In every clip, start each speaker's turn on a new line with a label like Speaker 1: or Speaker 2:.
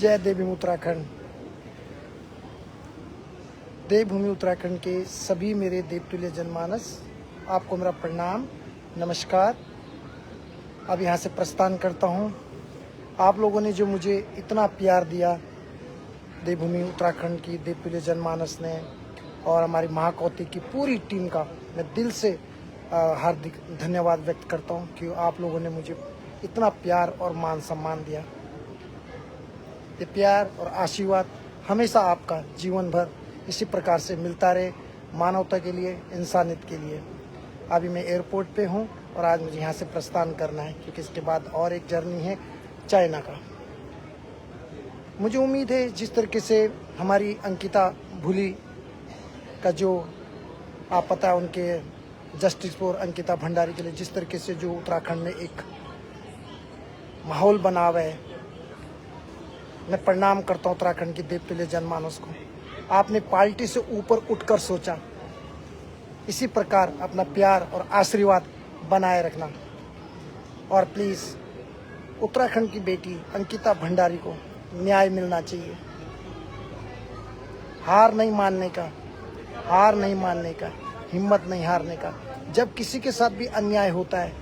Speaker 1: जय देवभूमि उत्तराखंड। देवभूमि उत्तराखंड के सभी मेरे देवतुल्य जनमानस, आपको मेरा प्रणाम, नमस्कार। अब यहाँ से प्रस्थान करता हूँ। आप लोगों ने जो मुझे इतना प्यार दिया, देवभूमि उत्तराखंड की देवतुल्य जनमानस ने और हमारी महाकौती की पूरी टीम का मैं दिल से हार्दिक धन्यवाद व्यक्त करता हूँ कि आप लोगों ने मुझे इतना प्यार और मान सम्मान दिया। ये प्यार और आशीर्वाद हमेशा आपका जीवन भर इसी प्रकार से मिलता रहे, मानवता के लिए, इंसानियत के लिए। अभी मैं एयरपोर्ट पे हूँ और आज मुझे यहाँ से प्रस्थान करना है क्योंकि इसके बाद और एक जर्नी है चाइना का। मुझे उम्मीद है जिस तरीके से हमारी अंकिता भूली का जो आप पता है उनके जस्टिस फॉर अंकिता भंडारी के लिए जिस तरीके से जो उत्तराखंड में एक माहौल बना हुआ है, मैं प्रणाम करता हूँ उत्तराखंड की देवतुल्य जनमानस को। आपने पार्टी से ऊपर उठकर सोचा, इसी प्रकार अपना प्यार और आशीर्वाद बनाए रखना। और प्लीज़ उत्तराखंड की बेटी अंकिता भंडारी को न्याय मिलना चाहिए। हार नहीं मानने का, हार नहीं मानने का, हिम्मत नहीं हारने का। जब किसी के साथ भी अन्याय होता है,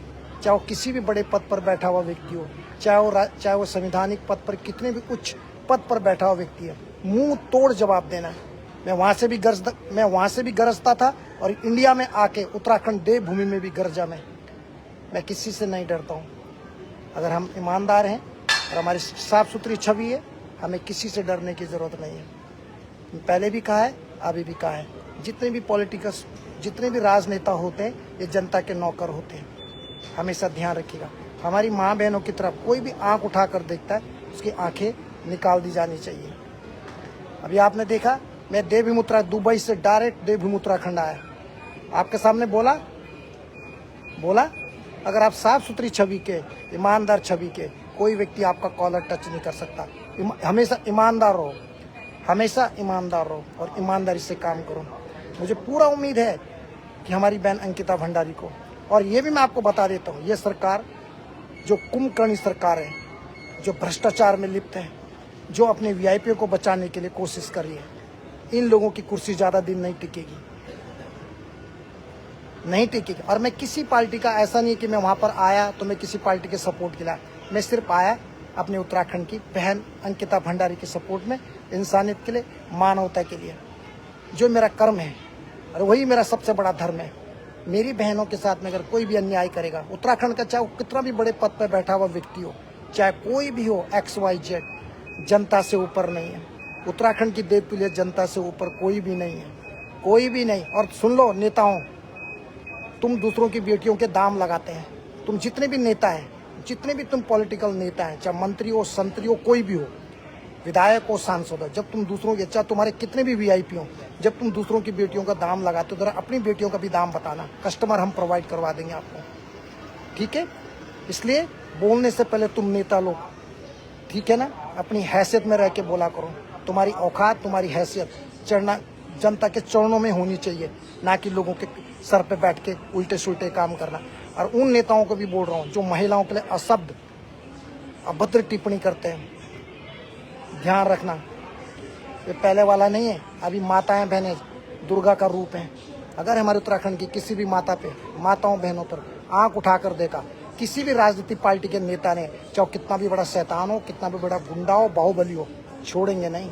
Speaker 1: चाहे वो किसी भी बड़े पद पर बैठा हुआ व्यक्ति हो, चाहे वो संवैधानिक पद पर कितने भी उच्च पद पर बैठा हुआ व्यक्ति है, मुंह तोड़ जवाब देना। मैं वहाँ से भी गरजता था और इंडिया में आके उत्तराखंड देवभूमि में भी गरजा मैं किसी से नहीं डरता हूँ। अगर हम ईमानदार हैं और हमारी साफ सुथरी छवि है, हमें किसी से डरने की ज़रूरत नहीं है। पहले भी कहा है, अभी भी कहा है, जितने भी राजनेता होते हैं ये जनता के नौकर होते हैं। हमेशा ध्यान रखिएगा। हमारी माँ बहनों की तरफ कोई भी आंख उठाकर देखता है, उसकी आंखें निकाल दी जानी चाहिए। अभी आपने देखा, मैं देवभूमि दुबई से डायरेक्ट देवभूमि उत्तराखंड आया, आपके सामने बोला। अगर आप साफ सुथरी छवि के, ईमानदार छवि के, कोई व्यक्ति आपका कॉलर टच नहीं कर सकता। हमेशा ईमानदार रहो, हमेशा ईमानदार रहो और ईमानदारी से काम करो। मुझे पूरा उम्मीद है कि हमारी बहन अंकिता भंडारी को, और ये भी मैं आपको बता देता हूँ, ये सरकार जो कुंभकर्णी सरकार है, जो भ्रष्टाचार में लिप्त है, जो अपने वीआईपी को बचाने के लिए कोशिश कर रही है, इन लोगों की कुर्सी ज़्यादा दिन नहीं टिकेगी। और मैं किसी पार्टी का, ऐसा नहीं कि मैं वहाँ पर आया तो मैं किसी पार्टी के सपोर्ट के लिए, मैं सिर्फ आया अपने उत्तराखंड की बहन अंकिता भंडारी के सपोर्ट में, इंसानियत के लिए, मानवता के लिए। जो मेरा कर्म है और वही मेरा सबसे बड़ा धर्म है। मेरी बहनों के साथ में अगर कोई भी अन्याय करेगा, उत्तराखंड का चाहे वो कितना भी बड़े पद पर बैठा हुआ व्यक्ति हो, चाहे कोई भी हो, XYZ, जनता से ऊपर नहीं है। उत्तराखंड की देवतुल्य जनता से ऊपर कोई भी नहीं है, कोई भी नहीं। और सुन लो नेताओं, तुम दूसरों की बेटियों के दाम लगाते हैं। तुम जितने भी नेता हैं, जितने भी तुम पॉलिटिकल नेता हैं, चाहे मंत्री हो, संतरी हो, कोई भी हो, विधायक हो, सांसद हो, जब तुम दूसरों के, चाहे तुम्हारे कितने भी VIP हो, जब तुम दूसरों की बेटियों का दाम लगाते हो, जरा अपनी बेटियों का भी दाम बताना। कस्टमर हम प्रोवाइड करवा देंगे आपको, ठीक है? इसलिए बोलने से पहले तुम नेता लोग, ठीक है ना, अपनी हैसियत में रह के बोला करो। तुम्हारी औकात, तुम्हारी हैसियत चढ़ना जनता के चरणों में होनी चाहिए, ना कि लोगों के सर पे बैठ के उल्टे सुल्टे काम करना। और उन नेताओं को भी बोल रहा हूँ जो महिलाओं के लिए अशब्द, अभद्र टिप्पणी करते हैं, ध्यान रखना। ये पहले वाला नहीं है। अभी माताएं बहनें दुर्गा का रूप हैं। अगर हमारे उत्तराखंड की किसी भी माताओं बहनों पर आंख उठाकर देखा किसी भी राजनीतिक पार्टी के नेता ने, चाहे कितना भी बड़ा शैतान हो, कितना भी बड़ा गुंडा हो, बाहुबली हो, छोड़ेंगे नहीं।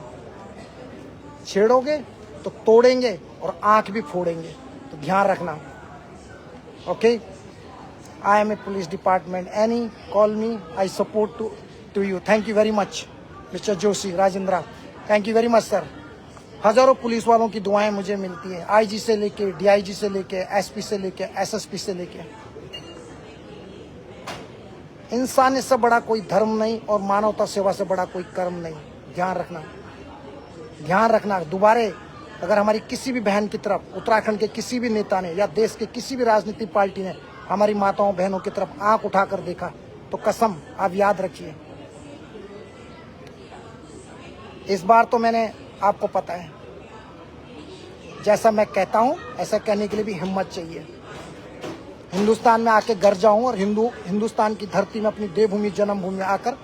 Speaker 1: छेड़ोगे तो तोड़ेंगे और आंख भी फोड़ेंगे, तो ध्यान रखना। Okay, I am a police department, any call me, I support to you. Thank you very much mister Joshi, Rajendra, thank you very much sir. हजारों पुलिस वालों की दुआएं मुझे मिलती है, IG से लेके, DIG से लेके, SP से लेके, SSP से लेके। इंसानियत से बड़ा कोई धर्म नहीं और मानवता सेवा से बड़ा कोई कर्म नहीं। ध्यान रखना। दोबारे अगर हमारी किसी भी बहन की तरफ उत्तराखंड के किसी भी नेता ने या देश के किसी भी राजनीतिक पार्टी ने हमारी माताओं बहनों की तरफ आंख उठाकर देखा, तो कसम आप याद रखिए, इस बार तो मैंने, आपको पता है, जैसा मैं कहता हूं ऐसा कहने के लिए भी हिम्मत चाहिए। हिंदुस्तान में आके गरजा हूं और हिंदुस्तान की धरती में, अपनी देवभूमि, जन्मभूमि में आकर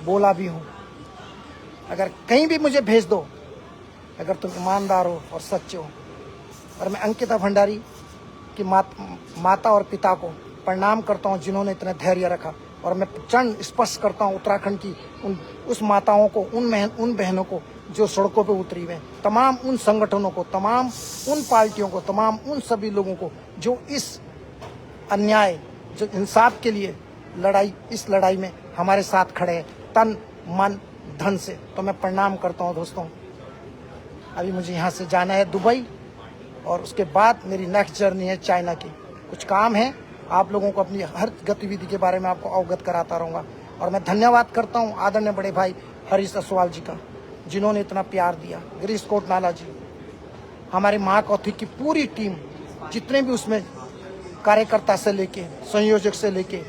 Speaker 1: बोला भी हूं। अगर कहीं भी मुझे भेज दो, अगर तुम ईमानदार हो और सच्चे हो। और मैं अंकिता भंडारी की माता और पिता को प्रणाम करता हूँ जिन्होंने इतना धैर्य रखा। और मैं चरण स्पर्श करता हूँ उत्तराखंड की उस माताओं को, उन बहनों को जो सड़कों पे उतरी हुए, तमाम उन संगठनों को, तमाम उन पार्टियों को, तमाम उन सभी लोगों को जो इस अन्याय, जो इंसाफ के लिए इस लड़ाई में हमारे साथ खड़े हैं तन मन धन से। तो मैं प्रणाम करता हूँ दोस्तों। अभी मुझे यहाँ से जाना है दुबई और उसके बाद मेरी नेक्स्ट जर्नी है चाइना की। कुछ काम है, आप लोगों को अपनी हर गतिविधि के बारे में आपको अवगत कराता रहूँगा। और मैं धन्यवाद करता हूँ आदरणीय बड़े भाई हरीश असवाल जी का, जिन्होंने इतना प्यार दिया। गिरीश कोटनाला जी, हमारे महाकौथिक की पूरी टीम, जितने भी उसमें कार्यकर्ता से लेके, संयोजक से लेके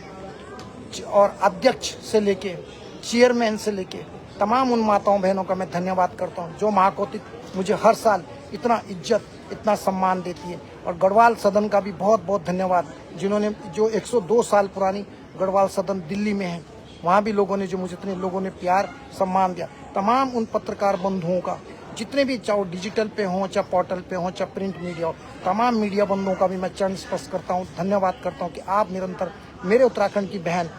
Speaker 1: और अध्यक्ष से लेके, चेयरमैन से लेके, तमाम उन माताओं बहनों का मैं धन्यवाद करता हूँ जो महाकौतिक मुझे हर साल इतना इज्जत, इतना सम्मान देती है। और गढ़वाल सदन का भी बहुत बहुत धन्यवाद, जिन्होंने जो 102 साल पुरानी गढ़वाल सदन दिल्ली में है, वहाँ भी लोगों ने जो मुझे इतने लोगों ने प्यार सम्मान दिया। तमाम उन पत्रकार बंधुओं का, जितने भी, चाहे डिजिटल पे हों, चाहे पोर्टल पे हों, चाहे प्रिंट मीडिया हो, तमाम मीडिया बंधुओं का भी मैं चरण स्पर्श करता हूँ, धन्यवाद करता हूँ कि आप निरंतर मेरे उत्तराखंड की बहन,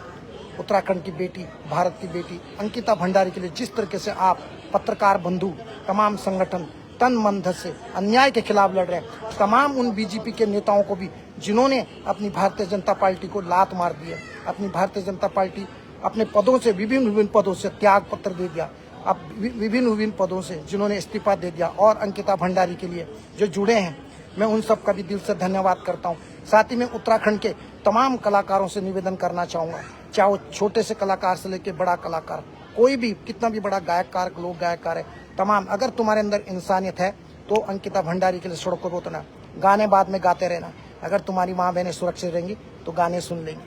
Speaker 1: उत्तराखंड की बेटी, भारत की बेटी अंकिता भंडारी के लिए जिस तरीके से आप पत्रकार बंधु, तमाम संगठन तन मन धन से अन्याय के खिलाफ लड़ रहे हैं, तमाम उन बीजेपी के नेताओं को भी जिन्होंने अपनी भारतीय जनता पार्टी को लात मार दी है, अपनी भारतीय जनता पार्टी अपने पदों से, विभिन्न पदों से त्याग पत्र दे दिया, अब विभिन्न पदों से जिन्होंने इस्तीफा दे दिया, और अंकिता भंडारी के लिए जो जुड़े हैं, मैं उन सब का भी दिल से धन्यवाद करता हूँ। साथ ही मैं उत्तराखंड के तमाम कलाकारों से निवेदन करना चाहूँगा, चाहे वो छोटे से कलाकार से लेकर बड़ा कलाकार, कोई भी, कितना भी बड़ा गायककार, लोक गायककार है, तमाम, अगर तुम्हारे अंदर इंसानियत है तो अंकिता भंडारी के लिए सड़कों पर उतरना, गाने बाद में गाते रहना। अगर तुम्हारी माँ बहनें सुरक्षित रहेंगी तो गाने सुन लेंगी।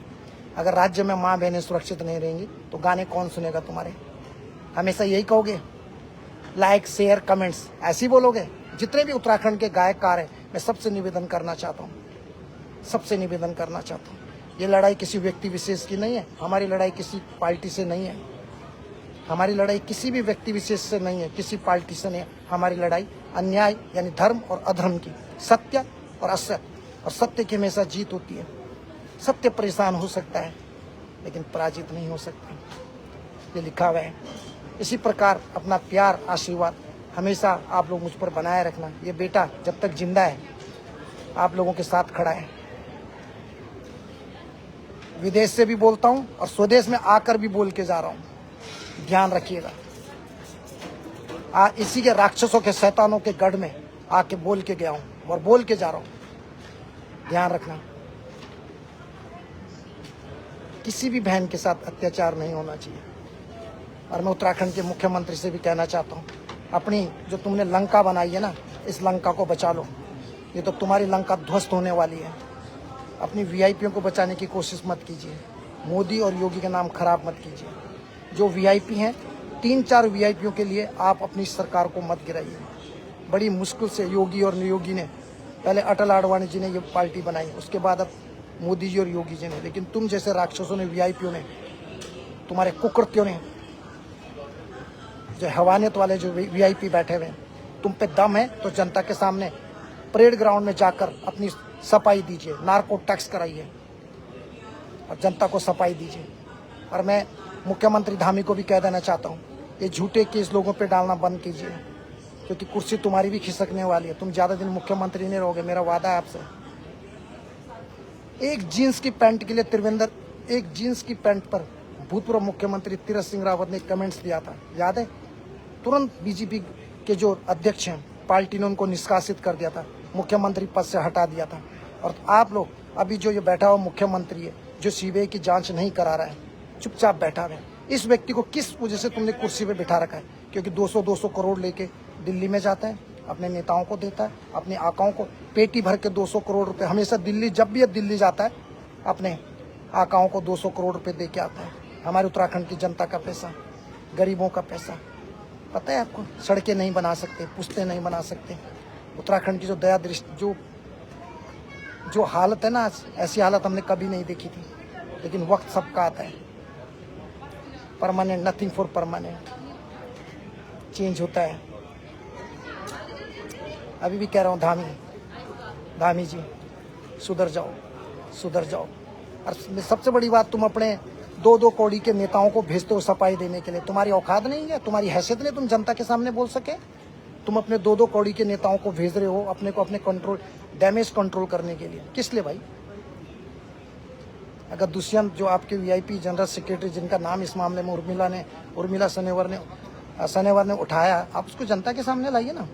Speaker 1: अगर राज्य में माँ बहनें सुरक्षित नहीं रहेंगी तो गाने कौन सुनेगा तुम्हारे? हमेशा यही कहोगे, लाइक शेयर कमेंट्स ऐसे ही बोलोगे? जितने भी उत्तराखंड के गायककार हैं, मैं सबसे निवेदन करना चाहता हूँ, सबसे निवेदन करना चाहता हूँ, ये लड़ाई किसी व्यक्ति विशेष की नहीं है, हमारी लड़ाई किसी पार्टी से नहीं है, हमारी लड़ाई किसी भी व्यक्ति विशेष से नहीं है, किसी पार्टी से नहीं है। हमारी लड़ाई अन्याय यानी धर्म और अधर्म की, सत्य और असत्य, और सत्य की हमेशा जीत होती है। सत्य परेशान हो सकता है लेकिन पराजित नहीं हो सकता, ये लिखा हुआ है। इसी प्रकार अपना प्यार, आशीर्वाद हमेशा आप लोग मुझ पर बनाए रखना। ये बेटा जब तक जिंदा है आप लोगों के साथ खड़ा है। विदेश से भी बोलता हूँ और स्वदेश में आकर भी बोल के जा रहा हूँ, ध्यान रखिएगा। इसी के राक्षसों के, शैतानों के गढ़ में आके बोल के गया हूँ और बोल के जा रहा हूँ, ध्यान रखना। किसी भी बहन के साथ अत्याचार नहीं होना चाहिए। और मैं उत्तराखंड के मुख्यमंत्री से भी कहना चाहता हूँ, अपनी जो तुमने लंका बनाई है ना, इस लंका को बचा लो, ये तो तुम्हारी लंका ध्वस्त होने वाली है। अपनी वीआईपीओं को बचाने की कोशिश मत कीजिए, मोदी और योगी का नाम खराब मत कीजिए। जो वीआईपी हैं, 3-4 वीआईपीओं के लिए आप अपनी सरकार को मत गिराइए। बड़ी मुश्किल से योगी और नियोगी ने, पहले अटल आडवाणी जी ने ये पार्टी बनाई, उसके बाद अब मोदी जी और योगी जी ने, लेकिन तुम जैसे राक्षसों ने, वीआईपीओं ने, तुम्हारे कुकृत्यों ने, जो हवानियत वाले जो वीआईपी बैठे हुए हैं, तुम पे दम है तो जनता के सामने परेड ग्राउंड में जाकर अपनी सफाई दीजिए, नार्को टैक्स कराइए और जनता को सफाई दीजिए। और मैं मुख्यमंत्री धामी को भी कह देना चाहता हूँ, ये झूठे केस लोगों पे डालना बंद कीजिए, क्योंकि कुर्सी तुम्हारी भी खिसकने वाली है। तुम ज़्यादा दिन मुख्यमंत्री नहीं रहोगे, मेरा वादा है आपसे। एक जीन्स की पैंट के लिए त्रिवेंद्र, एक जीन्स की पैंट पर भूतपूर्व मुख्यमंत्री तीरथ सिंह रावत ने कमेंट्स दिया था, याद है? तुरंत बीजेपी के जो अध्यक्ष हैं, पार्टी ने उनको निष्कासित कर दिया था, मुख्यमंत्री पद से हटा दिया था। और आप लोग अभी जो ये बैठा हुआ मुख्यमंत्री है, जो सीबीआई की जांच नहीं करा रहा है, चुपचाप बैठा है, इस व्यक्ति को किस वजह से तुमने कुर्सी पे बिठा रखा है? क्योंकि 200-200 करोड़ लेके दिल्ली में जाता है, अपने नेताओं को देता है, अपने आकाओं को पेटी भर के 200 करोड़ रुपए हमेशा दिल्ली, जब भी दिल्ली जाता है अपने आकाओं को 200 करोड़ रुपए दे के आता है। हमारे उत्तराखंड की जनता का पैसा, गरीबों का पैसा, पता है आपको? सड़कें नहीं बना सकते, पुश्ते नहीं बना सकते। उत्तराखंड की जो दया दृष्टि, जो हालत है ना, ऐसी हालत हमने कभी नहीं देखी थी। लेकिन वक्त सबका आता है, permanent, nothing for permanent. Change होता है। अभी भी कह रहा हूँ धामी जी सुधर जाओ, सुधर जाओ। और सबसे बड़ी बात, तुम अपने 2-2 कौड़ी के नेताओं को भेजते हो सफाई देने के लिए। तुम्हारी औकात नहीं है, तुम्हारी हैसियत नहीं, तुम जनता के सामने बोल सके। तुम अपने 2-2 कौड़ी के नेताओं को भेज रहे हो अपने को अपने कंट्रोल डैमेज कंट्रोल करने के लिए। किस लिए भाई? अगर दुष्यंत जो आपके वीआईपी जनरल सेक्रेटरी जिनका नाम इस मामले में उर्मिला सनेवर ने उठाया, आप उसको जनता के सामने लाइए ना।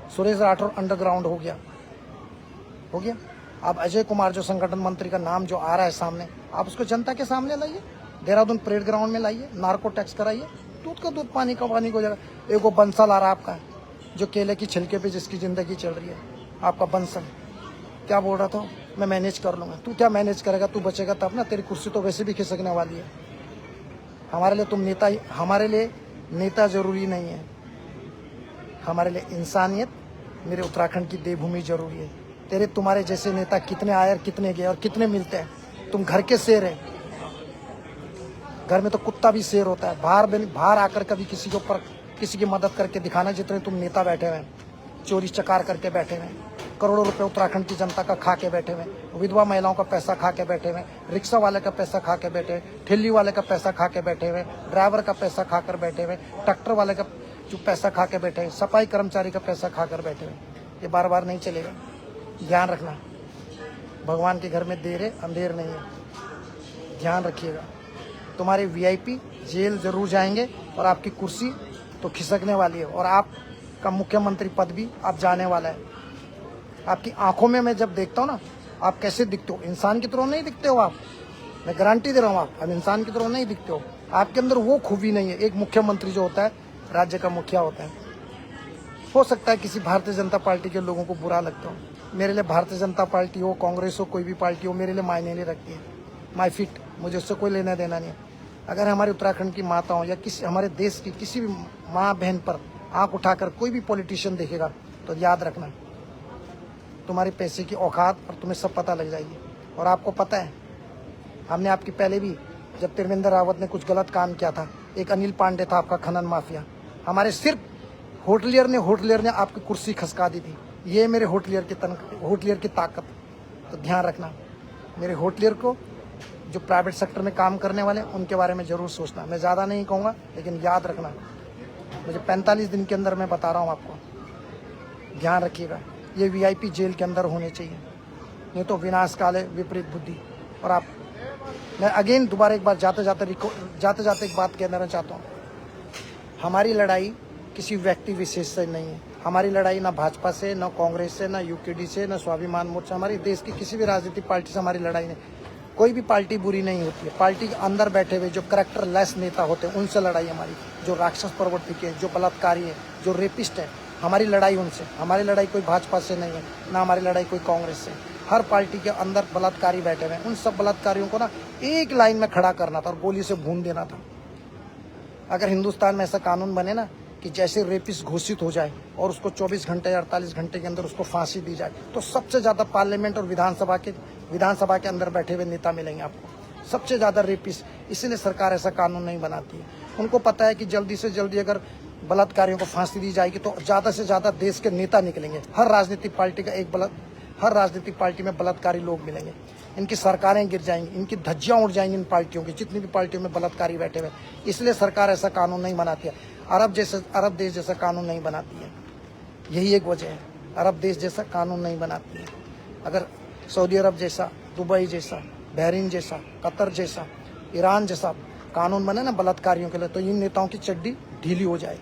Speaker 1: सुरेश राठौर अंडरग्राउंड हो गया। अब अजय कुमार जो संगठन मंत्री का नाम जो आ रहा है सामने, आप उसको जनता के सामने लाइए। देहरादून परेड ग्राउंड में लाइए, नार्को टैक्स कराइए, दूध का दूध पानी का पानी हो जाएगा। एक वो बंसल आ रहा है आपका, जो केले की छिलके पे जिसकी जिंदगी चल रही है, आपका बंसल क्या बोल रहा था, मैं मैनेज कर लूंगा। तू क्या मैनेज करेगा? तू बचेगा तब ना, तेरी कुर्सी तो वैसे भी खिसकने वाली है। हमारे लिए तुम नेता ही, हमारे लिए नेता जरूरी नहीं है, हमारे लिए इंसानियत, मेरे उत्तराखंड की देवभूमि जरूरी है। तुम्हारे जैसे नेता कितने आए और कितने गए और कितने मिलते हैं? तुम घर के शेर है, घर में तो कुत्ता भी शेर होता है। बाहर आकर कभी किसी के ऊपर किसी की मदद करके दिखाना, जितने तुम नेता बैठे हुए हैं, चोरी चकार करके बैठे हुए हैं, करोड़ों रुपए उत्तराखंड की जनता का खा के बैठे हुए, विधवा महिलाओं का पैसा खा के बैठे हुए, रिक्शा वाले का पैसा खा के बैठे, ठेली वाले का पैसा खा के बैठे हुए, ड्राइवर का पैसा खाकर बैठे हुए, ट्रैक्टर वाले का जो पैसा खा के बैठे, सफाई कर्मचारी का पैसा खाकर बैठे हुए। ये बार बार नहीं चलेगा, ध्यान रखना। भगवान के घर में देर है अंधेर नहीं है, ध्यान रखिएगा। तुम्हारे वीआईपी जेल जरूर जाएंगे और आपकी कुर्सी तो खिसकने वाली है, और आपका मुख्यमंत्री पद भी आप जाने वाला है। आपकी आंखों में मैं जब देखता हूँ ना, आप कैसे दिखते हो, इंसान की तरह नहीं दिखते हो आप, मैं गारंटी दे रहा हूँ। आप इंसान की तरह नहीं दिखते हो, आपके अंदर वो खूबी नहीं है। एक मुख्यमंत्री जो होता है, राज्य का मुखिया होता है। हो सकता है किसी भारतीय जनता पार्टी के लोगों को बुरा लगता हो, मेरे लिए भारतीय जनता पार्टी हो, कांग्रेस हो, कोई भी पार्टी हो, मेरे लिए मायने नहीं रखती है। माई फिट, मुझे उससे कोई लेना देना नहीं है। अगर हमारे उत्तराखंड की माताओं या किसी हमारे देश की किसी भी माँ बहन पर आंख उठाकर कोई भी पॉलिटिशियन देखेगा, तो याद रखना, तुम्हारे पैसे की औकात और तुम्हें सब पता लग जाएगी। और आपको पता है, हमने आपकी पहले भी, जब त्रिवेंद्र रावत ने कुछ गलत काम किया था, एक अनिल पांडे था आपका खनन माफिया, हमारे सिर्फ होटलियर ने आपकी कुर्सी खसका दी थी। ये मेरे होटलियर की ताकत। तो ध्यान रखना, मेरे होटलियर को जो प्राइवेट सेक्टर में काम करने वाले हैं, उनके बारे में जरूर सोचना। मैं ज़्यादा नहीं कहूँगा, लेकिन याद रखना, मुझे 45 दिन के अंदर मैं बता रहा हूँ आपको, ध्यान रखिएगा। ये वीआईपी जेल के अंदर होने चाहिए, नहीं तो विनाश काल है विपरीत बुद्धि। और आप, मैं अगेन दोबारा एक बार जाते जाते एक बात कहना चाहता हूँ, हमारी लड़ाई किसी व्यक्ति विशेष से नहीं है। हमारी लड़ाई ना भाजपा से, ना कांग्रेस से, ना यूकेडी से, ना स्वाभिमान मोर्चा, हमारी देश की किसी भी राजनीतिक पार्टी से हमारी लड़ाई नहीं। कोई भी पार्टी बुरी नहीं होती है, पार्टी के अंदर बैठे हुए जो कैरेक्टर लेस नेता होते हैं, उनसे लड़ाई हमारी। जो राक्षस प्रवृत्ति के, जो बलात्कारी है, जो रेपिस्ट है, हमारी लड़ाई उनसे। हमारी लड़ाई कोई भाजपा से नहीं है, ना हमारी लड़ाई कोई कांग्रेस से। हर पार्टी के अंदर बलात्कारी बैठे हुए हैं, उन सब बलात्कारियों को ना एक लाइन में खड़ा करना था और गोली से भून देना था। अगर हिंदुस्तान में ऐसा कानून बने ना कि जैसे रेपिस्ट घोषित हो जाए और उसको 24 घंटे या 48 घंटे के अंदर उसको फांसी दी जाए, तो सबसे ज़्यादा पार्लियामेंट और विधानसभा के अंदर बैठे हुए नेता मिलेंगे आपको, सबसे ज़्यादा रेपिस्ट। इसीलिए सरकार ऐसा कानून नहीं बनाती है। उनको पता है कि जल्दी से जल्दी अगर बलात्कारियों को फांसी दी जाएगी तो ज़्यादा से ज़्यादा देश के नेता निकलेंगे। हर राजनीतिक पार्टी में बलात्कारी लोग मिलेंगे, इनकी सरकारें गिर जाएंगी, इनकी धज्जियां उड़ जाएंगी इन पार्टियों की, जितनी भी पार्टियों में बलात्कारी बैठे हुए। इसलिए सरकार ऐसा कानून नहीं बनाती है। अरब देश जैसा कानून नहीं बनाती है, यही एक वजह है। अरब देश जैसा कानून नहीं बनाती है। अगर सऊदी अरब जैसा, दुबई जैसा, बहरीन जैसा, कतर जैसा, ईरान जैसा कानून बने ना बलात्कारियों के लिए, तो इन नेताओं की चड्डी ढीली हो जाए।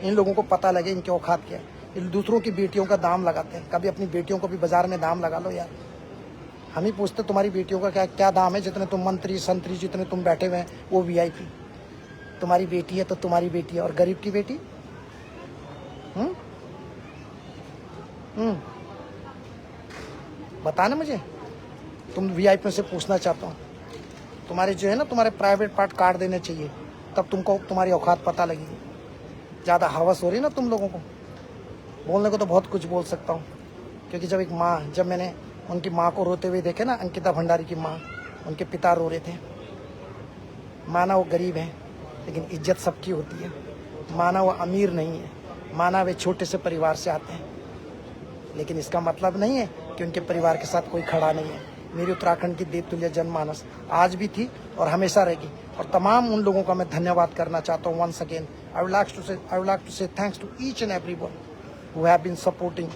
Speaker 1: इन लोगों को पता लगे इनकी औकात क्या है। इन दूसरों की बेटियों का दाम लगाते हैं, कभी अपनी बेटियों को भी बाजार में दाम लगा लो यार। हम ही पूछते तुम्हारी बेटियों का क्या दाम है, जितने तुम मंत्री संतरी जितने तुम बैठे हुए हैं वो वीआईपी। तुम्हारी बेटी है तो तुम्हारी बेटी है, और गरीब की बेटी बताना मुझे। तुम वीआईपी से पूछना चाहता हूँ, तुम्हारे जो है ना, तुम्हारे प्राइवेट पार्ट काट देने चाहिए, तब तुमको तुम्हारी औकात पता लगेगी। ज़्यादा हवस हो रही ना तुम लोगों को, बोलने को तो बहुत कुछ बोल सकता हूँ, क्योंकि जब मैंने उनकी माँ को रोते हुए देखे ना, अंकिता भंडारी की माँ, उनके पिता रो रहे थे। माना वो गरीब है, लेकिन इज्जत सबकी होती है। माना वो अमीर नहीं है, माना वे छोटे से परिवार से आते हैं, लेकिन इसका मतलब नहीं है कि उनके परिवार के साथ कोई खड़ा नहीं है। मेरी उत्तराखंड की देवतुल्य जनमानस आज भी थी और हमेशा रहेगी, और तमाम उन लोगों का मैं धन्यवाद करना चाहता हूँ। Once again I would like to say thanks to each and everyone who have been supporting.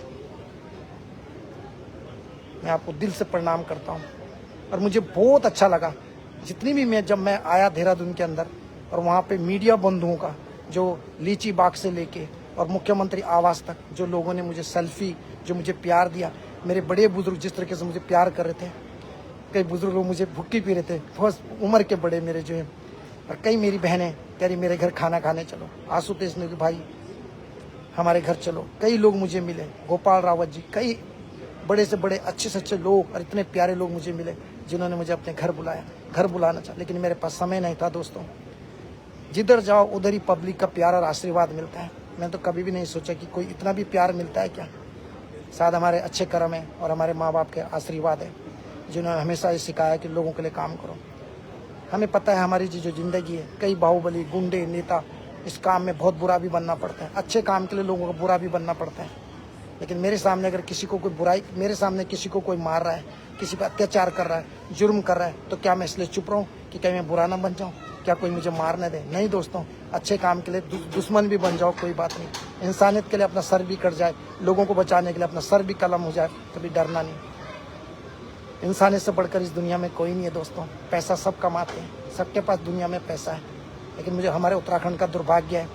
Speaker 1: मैं आपको दिल से प्रणाम करता हूँ, और मुझे बहुत अच्छा लगा जितनी भी जब मैं आया देहरादून के अंदर, और वहाँ पे मीडिया बंधुओं का जो लीची बाग से लेके और मुख्यमंत्री आवास तक जो लोगों ने मुझे सेल्फी, जो मुझे प्यार दिया, मेरे बड़े बुजुर्ग जिस तरीके से मुझे प्यार कर रहे थे, कई बुजुर्ग लोग मुझे भुक्की पी रहे थे, बहुत उम्र के बड़े मेरे जो हैं, और कई मेरी बहनें कह रही मेरे घर खाना खाने चलो, आशुतोष ने भाई हमारे घर चलो, कई लोग मुझे मिले, गोपाल रावत जी, कई बड़े से बड़े अच्छे से अच्छे लोग और इतने प्यारे लोग मुझे मिले जिन्होंने मुझे अपने घर बुलाया, घर बुलाना चाहा, लेकिन मेरे पास समय नहीं था दोस्तों। जिधर जाओ उधर ही पब्लिक का प्यार और आशीर्वाद मिलता है। मैं तो कभी भी नहीं सोचा कि कोई इतना भी प्यार मिलता है क्या। शायद हमारे अच्छे कर्म है और हमारे माँ बाप के आशीर्वाद है, जिन्होंने हमेशा ये सिखाया कि लोगों के लिए काम करो। हमें पता है हमारी जो ज़िंदगी है, कई बाहुबली, गुंडे, नेता, इस काम में बहुत बुरा भी बनना पड़ता है, अच्छे काम के लिए लोगों को बुरा भी बनना पड़ता है। लेकिन मेरे सामने अगर किसी को कोई बुराई, मेरे सामने किसी को कोई मार रहा है, किसी पर अत्याचार कर रहा है, जुर्म कर रहा है, तो क्या मैं इसलिए चुप रहूं कि कहीं मैं बुरा ना बन जाऊं, क्या कोई मुझे मार न दे? नहीं दोस्तों, अच्छे काम के लिए दुश्मन भी बन जाओ, कोई बात नहीं। इंसानियत के लिए अपना सर भी कट जाए, लोगों को बचाने के लिए अपना सर भी कलम हो जाए, कभी डरना नहीं। इंसानियत से बढ़कर इस दुनिया में कोई नहीं है दोस्तों। पैसा सब कमाते हैं, सबके पास दुनिया में पैसा है, लेकिन मुझे हमारे उत्तराखंड का दुर्भाग्य है,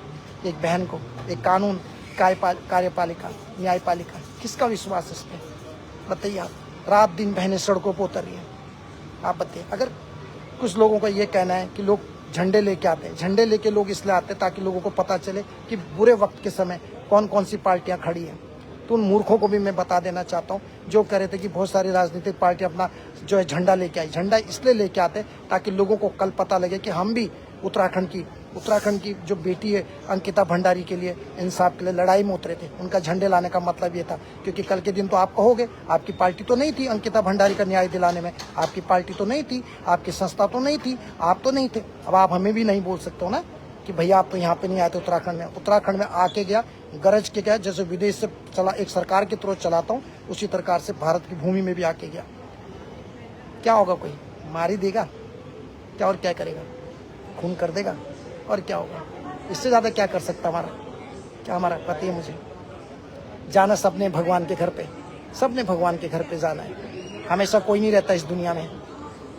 Speaker 1: एक बहन को, एक कानून, कार्यपालिका, न्यायपालिका, किसका विश्वास है इस पर? बताइए आप। रात दिन बहनें सड़कों पर उतर रही हैं, आप बताइए। अगर कुछ लोगों का ये कहना है कि लोग झंडे लेके आते हैं, झंडे लेके लोग इसलिए आते हैं ताकि लोगों को पता चले कि बुरे वक्त के समय कौन कौन सी पार्टियां खड़ी हैं। तो उन मूर्खों को भी मैं बता देना चाहता हूँ जो कह रहे थे कि बहुत सारी राजनीतिक पार्टी अपना जो है झंडा लेके आई। झंडा इसलिए लेके आते हैं ताकि लोगों को कल पता लगे कि हम भी उत्तराखंड की जो बेटी है अंकिता भंडारी के लिए, इंसाफ के लिए लड़ाई में उतरे थे। उनका झंडे लाने का मतलब ये था, क्योंकि कल के दिन तो आप कहोगे आपकी पार्टी तो नहीं थी अंकिता भंडारी का न्याय दिलाने में, आपकी पार्टी तो नहीं थी, आपकी संस्था तो नहीं थी, आप तो नहीं थे। अब आप हमें भी नहीं बोल सकते हो ना कि भैया आप तो यहाँ पे नहीं आए थे उत्तराखंड में। उत्तराखंड में आके गया, गरज के गया, जैसे विदेश से चला, एक सरकार के थ्रू चलाता हूँ, उसी प्रकार से भारत की भूमि में भी आके गया। क्या होगा? कोई मार ही देगा क्या? और क्या करेगा? खून कर देगा और क्या होगा? इससे ज्यादा क्या कर सकता हमारा? क्या हमारा पति है? मुझे जाना सबने भगवान के घर पे, सबने भगवान के घर पे जाना है। हमेशा कोई नहीं रहता इस दुनिया में,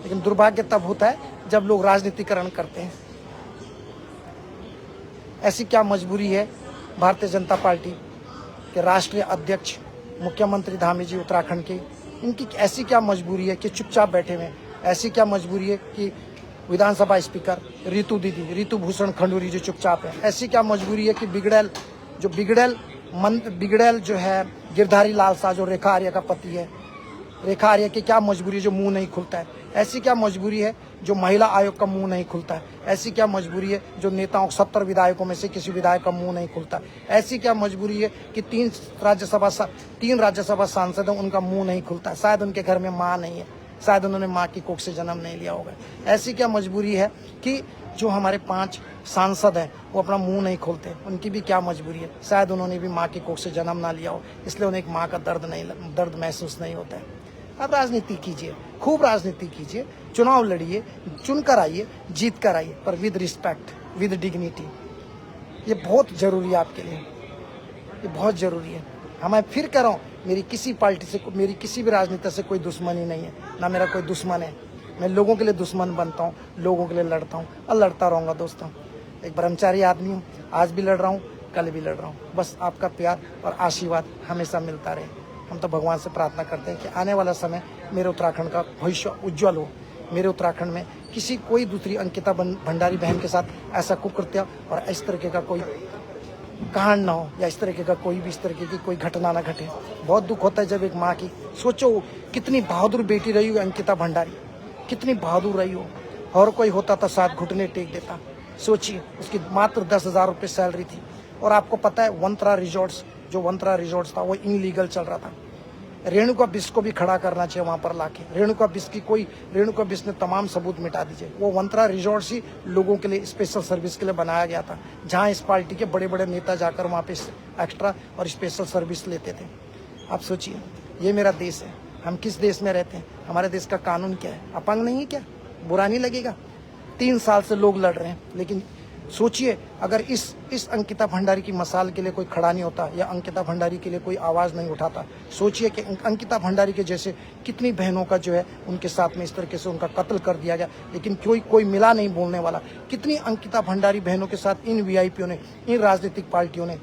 Speaker 1: लेकिन दुर्भाग्य तब होता है जब लोग राजनीतिकरण करते हैं। ऐसी क्या मजबूरी है भारतीय जनता पार्टी के राष्ट्रीय अध्यक्ष मुख्यमंत्री धामी जी उत्तराखंड के, इनकी ऐसी क्या मजबूरी है कि चुपचाप बैठे हुए? ऐसी क्या मजबूरी है कि विधानसभा स्पीकर रितु भूषण खंडूरी जो चुपचाप है? ऐसी क्या मजबूरी है कि बिगड़ैल जो है गिरधारी लाल शाह जो रेखा आर्या का पति है, रेखा आर्या की क्या मजबूरी है जो मुंह नहीं खुलता है? ऐसी क्या मजबूरी है जो महिला आयोग का मुंह नहीं खुलता है? ऐसी क्या मजबूरी है जो नेताओं 70 विधायकों में से किसी विधायक का मुंह नहीं खुलता? ऐसी क्या मजबूरी है कि तीन राज्यसभा सांसद हैं, उनका मुंह नहीं खुलता? शायद उनके घर में माँ नहीं है, शायद उन्होंने माँ की कोख से जन्म नहीं लिया होगा। ऐसी क्या मजबूरी है कि जो हमारे 5 सांसद हैं वो अपना मुंह नहीं खोलते? उनकी भी क्या मजबूरी है? शायद उन्होंने भी माँ की कोख से जन्म ना लिया हो, इसलिए उन्हें एक माँ का दर्द महसूस नहीं होता है। अब राजनीति कीजिए, खूब राजनीति कीजिए, चुनाव लड़िए, चुनकर आइए, जीत कर आइए, पर विद रिस्पेक्ट, विद डिग्निटी। ये बहुत जरूरी है आपके लिए, ये बहुत जरूरी है। मैं फिर कह रहा हूँ, मेरी किसी पार्टी से, मेरी किसी भी राजनीति से कोई दुश्मनी नहीं है, ना मेरा कोई दुश्मन है। मैं लोगों के लिए दुश्मन बनता हूँ, लोगों के लिए लड़ता हूँ और लड़ता रहूँगा दोस्तों। एक ब्रह्मचारी आदमी हूँ, आज भी लड़ रहा हूँ, कल भी लड़ रहा हूँ। बस आपका प्यार और आशीर्वाद हमेशा मिलता रहे। हम तो भगवान से प्रार्थना करते हैं कि आने वाला समय मेरे उत्तराखंड का भविष्य उज्जवल हो। मेरे उत्तराखंड में कोई दूसरी अंकिता भंडारी बहन के साथ ऐसा कुकृत्य और इस तरीके का कोई कांड ना हो, या इस तरीके का कोई भी इस तरीके की कोई घटना ना घटे। बहुत दुख होता है जब एक माँ की, सोचो कितनी बहादुर बेटी रही हो अंकिता भंडारी, कितनी बहादुर रही हो। और कोई होता तो साथ घुटने टेक देता। सोचिए, उसकी मात्र 10,000 रुपये सैलरी थी। और आपको पता है वंतरा रिजॉर्ट्स था वो इनलीगल चल रहा था। रेणुका बिष्ट को भी खड़ा करना चाहिए वहां पर लाके। रेणुका बिष्ट ने तमाम सबूत मिटा दीजिए। वो वंतरा रिजॉर्ट ही लोगों के लिए स्पेशल सर्विस के लिए बनाया गया था, जहां इस पार्टी के बड़े बड़े नेता जाकर वहां पे एक्स्ट्रा और स्पेशल सर्विस लेते थे। आप सोचिए, ये मेरा देश है, हम किस देश में रहते हैं? हमारे देश का कानून क्या है? अपंग नहीं है क्या? बुरा नहीं लगेगा? 3 साल से लोग लड़ रहे हैं, लेकिन सोचिए अगर इस अंकिता भंडारी की मसाल के लिए कोई खड़ा नहीं होता या अंकिता भंडारी के लिए कोई आवाज नहीं उठाता। सोचिए कि अंकिता भंडारी के जैसे कितनी बहनों का जो है उनके साथ में इस तरीके से उनका कत्ल कर दिया गया, लेकिन कोई मिला नहीं बोलने वाला। कितनी अंकिता भंडारी बहनों के साथ इन वीआईपीओ ने, इन राजनीतिक पार्टियों ने,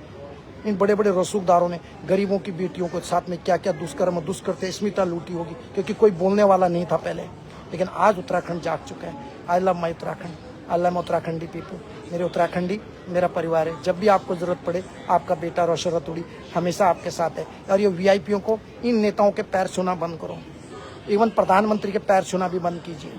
Speaker 1: इन बड़े बड़े रसूखदारों ने गरीबों की बेटियों को साथ में क्या क्या दुष्कर्म स्मिता लूटी होगी, क्योंकि कोई बोलने वाला नहीं था पहले। लेकिन आज उत्तराखंड जाग चुका है। I love my Uttarakhand, I love Uttarakhandi people. मेरे उत्तराखंडी मेरा परिवार है। जब भी आपको जरूरत पड़े, आपका बेटा रोशन रतूड़ी हमेशा आपके साथ है। और ये वीआईपीओ को, इन नेताओं के पैर छूना बंद करो। इवन प्रधानमंत्री के पैर छूना भी बंद कीजिए।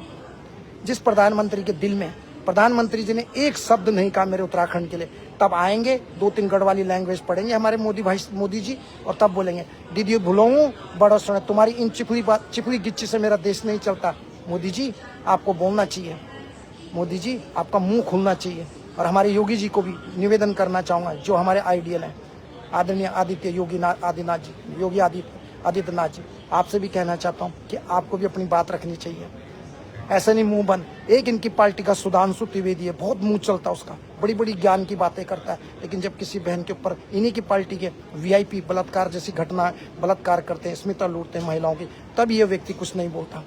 Speaker 1: जिस प्रधानमंत्री के दिल में, प्रधानमंत्री जी ने एक शब्द नहीं कहा मेरे उत्तराखंड के लिए, तब आएंगे 2-3 गढ़वाली लैंग्वेज पढ़ेंगे हमारे मोदी जी, और तब बोलेंगे दीदी भुलाऊं बड़ा सुना, तुम्हारी इन चिपली गिच्ची से मेरा देश नहीं चलता। मोदी जी आपको बोलना चाहिए, मोदी जी आपका मुंह खुलना चाहिए। और हमारे योगी जी को भी निवेदन करना चाहूँगा, जो हमारे आइडियल हैं, आदरणीय योगी आदित्यनाथ जी, आपसे भी कहना चाहता हूँ कि आपको भी अपनी बात रखनी चाहिए। ऐसे नहीं मुंह बंद। एक इनकी पार्टी का सुधांशु त्रिवेदी है, बहुत मुंह चलता है उसका, बड़ी बड़ी ज्ञान की बातें करता है, लेकिन जब किसी बहन के ऊपर इन्हीं की पार्टी के वीआईपी बलात्कार जैसी घटना, बलात्कार करते हैं, स्मिता लूटते हैं महिलाओं की, तब ये व्यक्ति कुछ नहीं बोलता।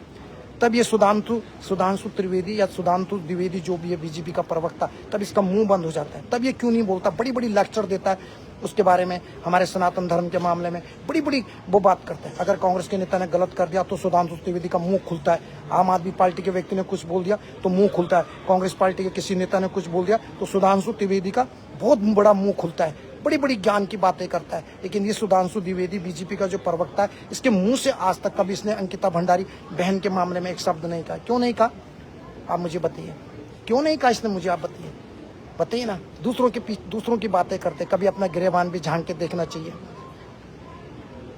Speaker 1: तब ये सुधांशु त्रिवेदी या सुधांशु द्विवेदी जो भी है बीजेपी का प्रवक्ता, तब इसका मुंह बंद हो जाता है। तब ये क्यों नहीं बोलता? बड़ी बड़ी लेक्चर देता है उसके बारे में, हमारे सनातन धर्म के मामले में बड़ी बड़ी वो बात करते हैं। अगर कांग्रेस के नेता ने गलत कर दिया तो सुधांशु त्रिवेदी का मुंह खुलता है। आम आदमी पार्टी के व्यक्ति ने कुछ बोल दिया तो मुंह खुलता है। कांग्रेस पार्टी के किसी नेता ने कुछ बोल दिया तो सुधांशु त्रिवेदी का बहुत बड़ा मुंह खुलता है, बड़ी बड़ी ज्ञान की बातें करता है। लेकिन ये सुधांशु द्विवेदी बीजेपी का जो प्रवक्ता है, इसके मुंह से आज तक कभी इसने अंकिता भंडारी बहन के मामले में एक शब्द नहीं कहा। क्यों नहीं कहा? आप मुझे बताइए, क्यों नहीं कहा इसने? मुझे आप बताइए ना। दूसरों की बातें करते, कभी अपना गिरेबान भी झांक के देखना चाहिए।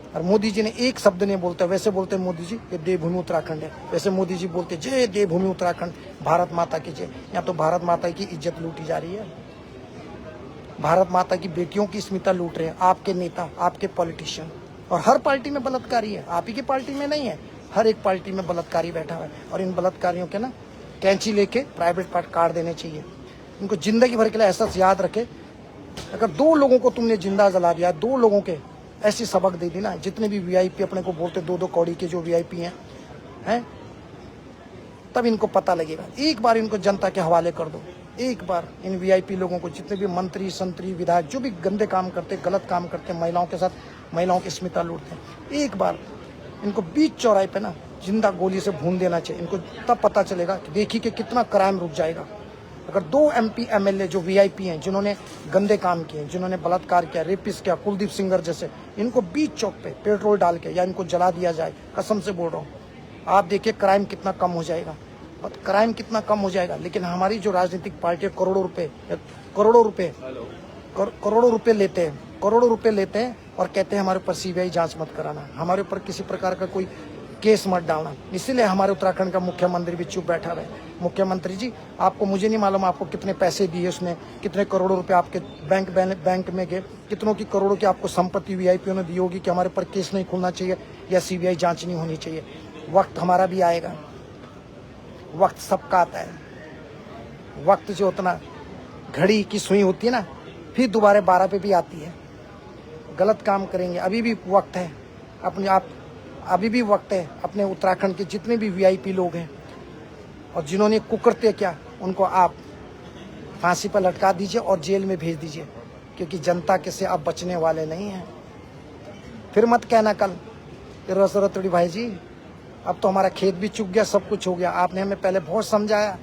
Speaker 1: और मोदी जी ने एक शब्द नहीं बोलते। वैसे बोलते मोदी जी ये देवभूमि उत्तराखंड है, वैसे मोदी जी बोलते जय देवभूमि उत्तराखंड, भारत माता की जय। यहाँ तो भारत माता की इज्जत लूटी जा रही है, भारत माता की बेटियों की स्मिता लूट रहे हैं आपके नेता, आपके पॉलिटिशियन। और हर पार्टी में बलात्कारी है, आप ही की पार्टी में नहीं है, हर एक पार्टी में बलात्कारी बैठा हुआ है। और इन बलात्कारियों के ना कैंची लेके प्राइवेट पार्ट काट देने चाहिए। इनको जिंदगी भर के लिए ऐसा याद रखे, अगर 2 लोगों को तुमने जिंदा जला दिया, 2 लोगों के ऐसी सबक दे दी ना, जितने भी वीआईपी अपने को बोलते 2-2 कौड़ी के जो वीआईपी हैं, तब इनको पता लगेगा। एक बार इनको जनता के हवाले कर दो, एक बार इन वीआईपी लोगों को, जितने भी मंत्री संतरी विधायक जो भी गंदे काम करते, गलत काम करते, महिलाओं के साथ, महिलाओं की स्मिता लूटते हैं, एक बार इनको बीच चौराहे पे ना जिंदा गोली से भून देना चाहिए। इनको तब पता चलेगा कि देखिए कि कितना क्राइम रुक जाएगा। अगर 2 MP MLA जो वीआईपी हैं, जिन्होंने गंदे काम किए, जिन्होंने बलात्कार किया, रेपिस्ट किया, कुलदीप सिंगर जैसे, इनको बीच चौक पे पेट्रोल डाल के या इनको जला दिया जाए, कसम से बोल रहा हूँ, आप देखिए क्राइम कितना कम हो जाएगा, क्राइम कितना कम हो जाएगा। लेकिन हमारी जो राजनीतिक पार्टी करोड़ों रुपए लेते हैं और कहते हैं हमारे ऊपर सीबीआई जांच मत कराना, हमारे ऊपर किसी प्रकार का कोई केस मत डालना। इसीलिए हमारे उत्तराखंड का मुख्यमंत्री भी चुप बैठा है। मुख्यमंत्री जी, आपको, मुझे नहीं मालूम आपको कितने पैसे दिए उसने, कितने करोड़ों रुपए आपके बैंक में गए, कितनों की करोड़ों की आपको संपत्ति वीआईपी ने दी होगी कि हमारे ऊपर केस नहीं खुलना चाहिए या सीबीआई जांच नहीं होनी चाहिए। वक्त हमारा भी आएगा, वक्त सबका आता है। वक्त जो उतना घड़ी की सुई होती है ना, फिर दोबारा 12 पे भी आती है। गलत काम करेंगे, अभी भी वक्त है, अभी भी वक्त है। अपने उत्तराखंड के जितने भी वीआईपी लोग हैं और जिन्होंने कुकृत्य किया, उनको आप फांसी पर लटका दीजिए और जेल में भेज दीजिए, क्योंकि जनता के से आप बचने वाले नहीं हैं। फिर मत कहना कल रतूड़ी भाई जी, अब तो हमारा खेत भी चुक गया, सब कुछ हो गया। आपने हमें पहले बहुत समझाया,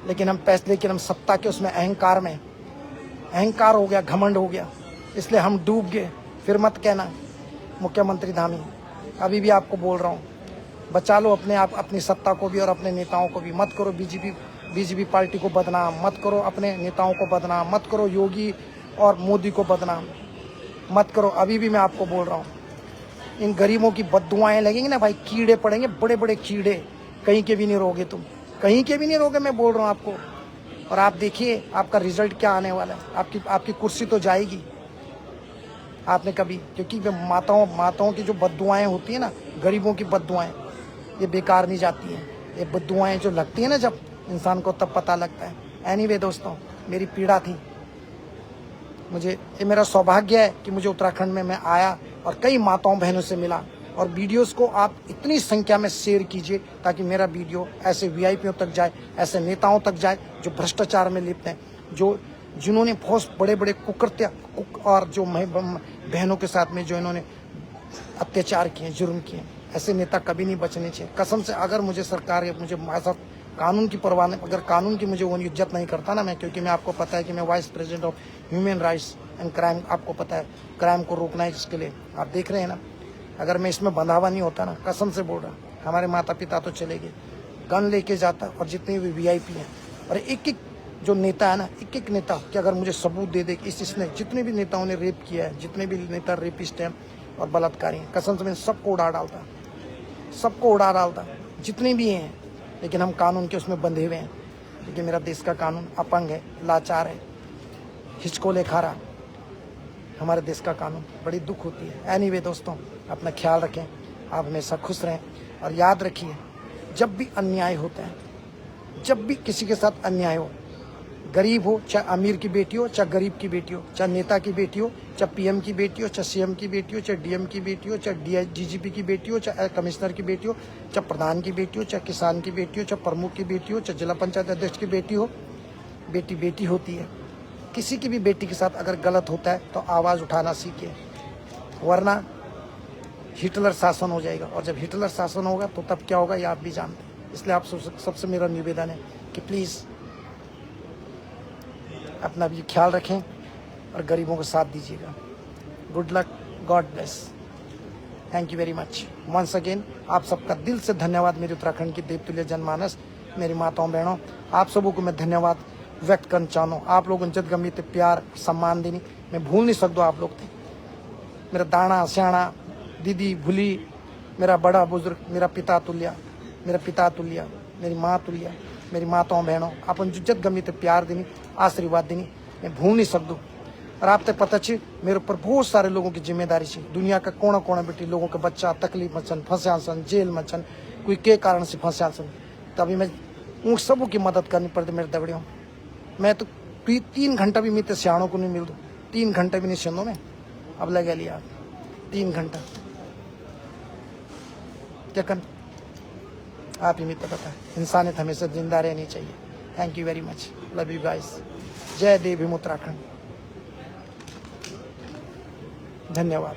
Speaker 1: लेकिन हम सत्ता के उसमें अहंकार हो गया, घमंड हो गया, इसलिए हम डूब गए। फिर मत कहना मुख्यमंत्री धामी, अभी भी आपको बोल रहा हूँ, बचा लो अपने आप, अपनी सत्ता को भी और अपने नेताओं को भी। मत करो बीजेपी पार्टी को बदनाम, मत करो अपने नेताओं को बदनाम, मत करो योगी और मोदी को बदनाम, मत करो। अभी भी मैं आपको बोल रहा हूँ, इन गरीबों की बद्दुआएं लगेंगी ना भाई, कीड़े पड़ेंगे, बड़े बड़े कीड़े, कहीं के भी नहीं रहोगे तुम, कहीं के भी नहीं रहोगे, मैं बोल रहा हूँ आपको। और आप देखिए आपका रिजल्ट क्या आने वाला है, आपकी कुर्सी तो जाएगी। आपने कभी, क्योंकि माताओं की जो बद्दुआएं होती है ना, गरीबों की बद्दुआएं, ये बेकार नहीं जाती हैं। ये बद्दुआएं जो लगती है ना जब इंसान को, तब पता लगता है। एनीवे दोस्तों, मेरी पीड़ा थी, ये मेरा सौभाग्य है कि मुझे उत्तराखंड में मैं आया और कई माताओं बहनों से मिला। और वीडियोस को आप इतनी संख्या में शेयर कीजिए ताकि मेरा वीडियो ऐसे वीआईपीओ तक जाए, ऐसे नेताओं तक जाए जो भ्रष्टाचार में लिप्त हैं, जिन्होंने बहुत बड़े बड़े कुकृत्य और जो बहनों के साथ में जो इन्होंने अत्याचार किए, जुर्म किए। ऐसे नेता कभी नहीं बचने चाहिए। कसम से, अगर मुझे सरकार या मुझे कानून की परवाह नहीं, अगर कानून की मुझे वो इज्जत नहीं करता ना मैं, क्योंकि मैं आपको पता है कि मैं vice president of human rights and crime, आपको पता है क्राइम को रोकना है, जिसके लिए आप देख रहे हैं ना, अगर मैं इसमें बंधा हुआ नहीं होता ना, कसम से बोल रहा, हमारे माता पिता तो चले गए, गन लेके जाता। और जितने भी वीआईपी हैं और एक जो नेता है ना, एक नेता कि अगर मुझे सबूत दे दे कि इसने जितने भी नेताओं ने रेप किया है, जितने भी नेता रेपिस्ट हैं और बलात्कारी हैं, कसम से मैं सबको उड़ा डालता, सबको उड़ा डालता, जितने भी हैं। लेकिन हम कानून के उसमें बंधे हुए हैं, क्योंकि मेरा देश का कानून अपंग है, लाचार है, हिचकोले खा रहा हमारे देश का कानून। बड़ी दुख होती है। एनीवे दोस्तों, अपना ख्याल रखें, आप हमेशा खुश रहें और याद रखिए, जब भी अन्याय होता है, जब भी किसी के साथ अन्याय हो, गरीब हो, चाहे अमीर की बेटी हो, चाहे गरीब की बेटी हो, चाहे नेता की बेटी हो, चाहे पीएम की बेटी हो, चाहे सीएम की बेटी हो, चाहे डीएम की बेटी हो, चाहे डीजीपी की बेटी हो, चाहे कमिश्नर की बेटी हो, चाहे प्रधान की बेटी हो, चाहे किसान की बेटी हो, चाहे प्रमुख की बेटी हो, चाहे जिला पंचायत अध्यक्ष की बेटी हो, बेटी बेटी होती है। किसी की भी बेटी के साथ अगर गलत होता है तो आवाज़ उठाना सीखिए, वरना हिटलर शासन हो जाएगा। और जब हिटलर शासन होगा तो तब क्या होगा ये आप भी जानते हैं। इसलिए आप सबसे मेरा निवेदन है कि प्लीज़ अपना भी ख्याल रखें और गरीबों को साथ दीजिएगा। Good luck, God bless, thank you very much once again. आप सबका दिल से धन्यवाद, मेरे उत्तराखंड की देवतुल्य जनमानस, मेरी माताओं बहनों, आप सबों को मैं धन्यवाद व्यक्त करना चाहता हूँ। आप लोग इज्जत गमी थे, प्यार सम्मान देनी मैं भूल नहीं सकता। आप लोग थे मेरा दाना स्याणा दीदी भूली, मेरा बड़ा बुजुर्ग, मेरा पिता तुल्या, मेरी माँ तुल्या, मेरी माताओं बहनों, आप इज्जत गमी थे, प्यार देनी, आशीर्वाद देनी मैं भूल नहीं सकता। और आप तक पता छे मेरे ऊपर बहुत सारे लोगों की जिम्मेदारी छे। दुनिया का कोना कोना बैठी लोगों के बच्चा तकलीफ में छन, फंसा सन, जेल में छन, कोई के कारण से फंसा सन, तभी मैं उन सबों की मदद करनी पड़ती। मेरे दबड़ियों, मैं तो 3 घंटा भी मित्र सियाणों को नहीं मिल दो, 3 घंटा भी नहीं सुनो मैं, अब लगा लिया 3 घंटा क्या कर, आप ही मित्र पता है। इंसानियत हमेशा जिंदा रहनी चाहिए। Thank you very much, love you guys, जय देव भीम उत्तराखंड, धन्यवाद।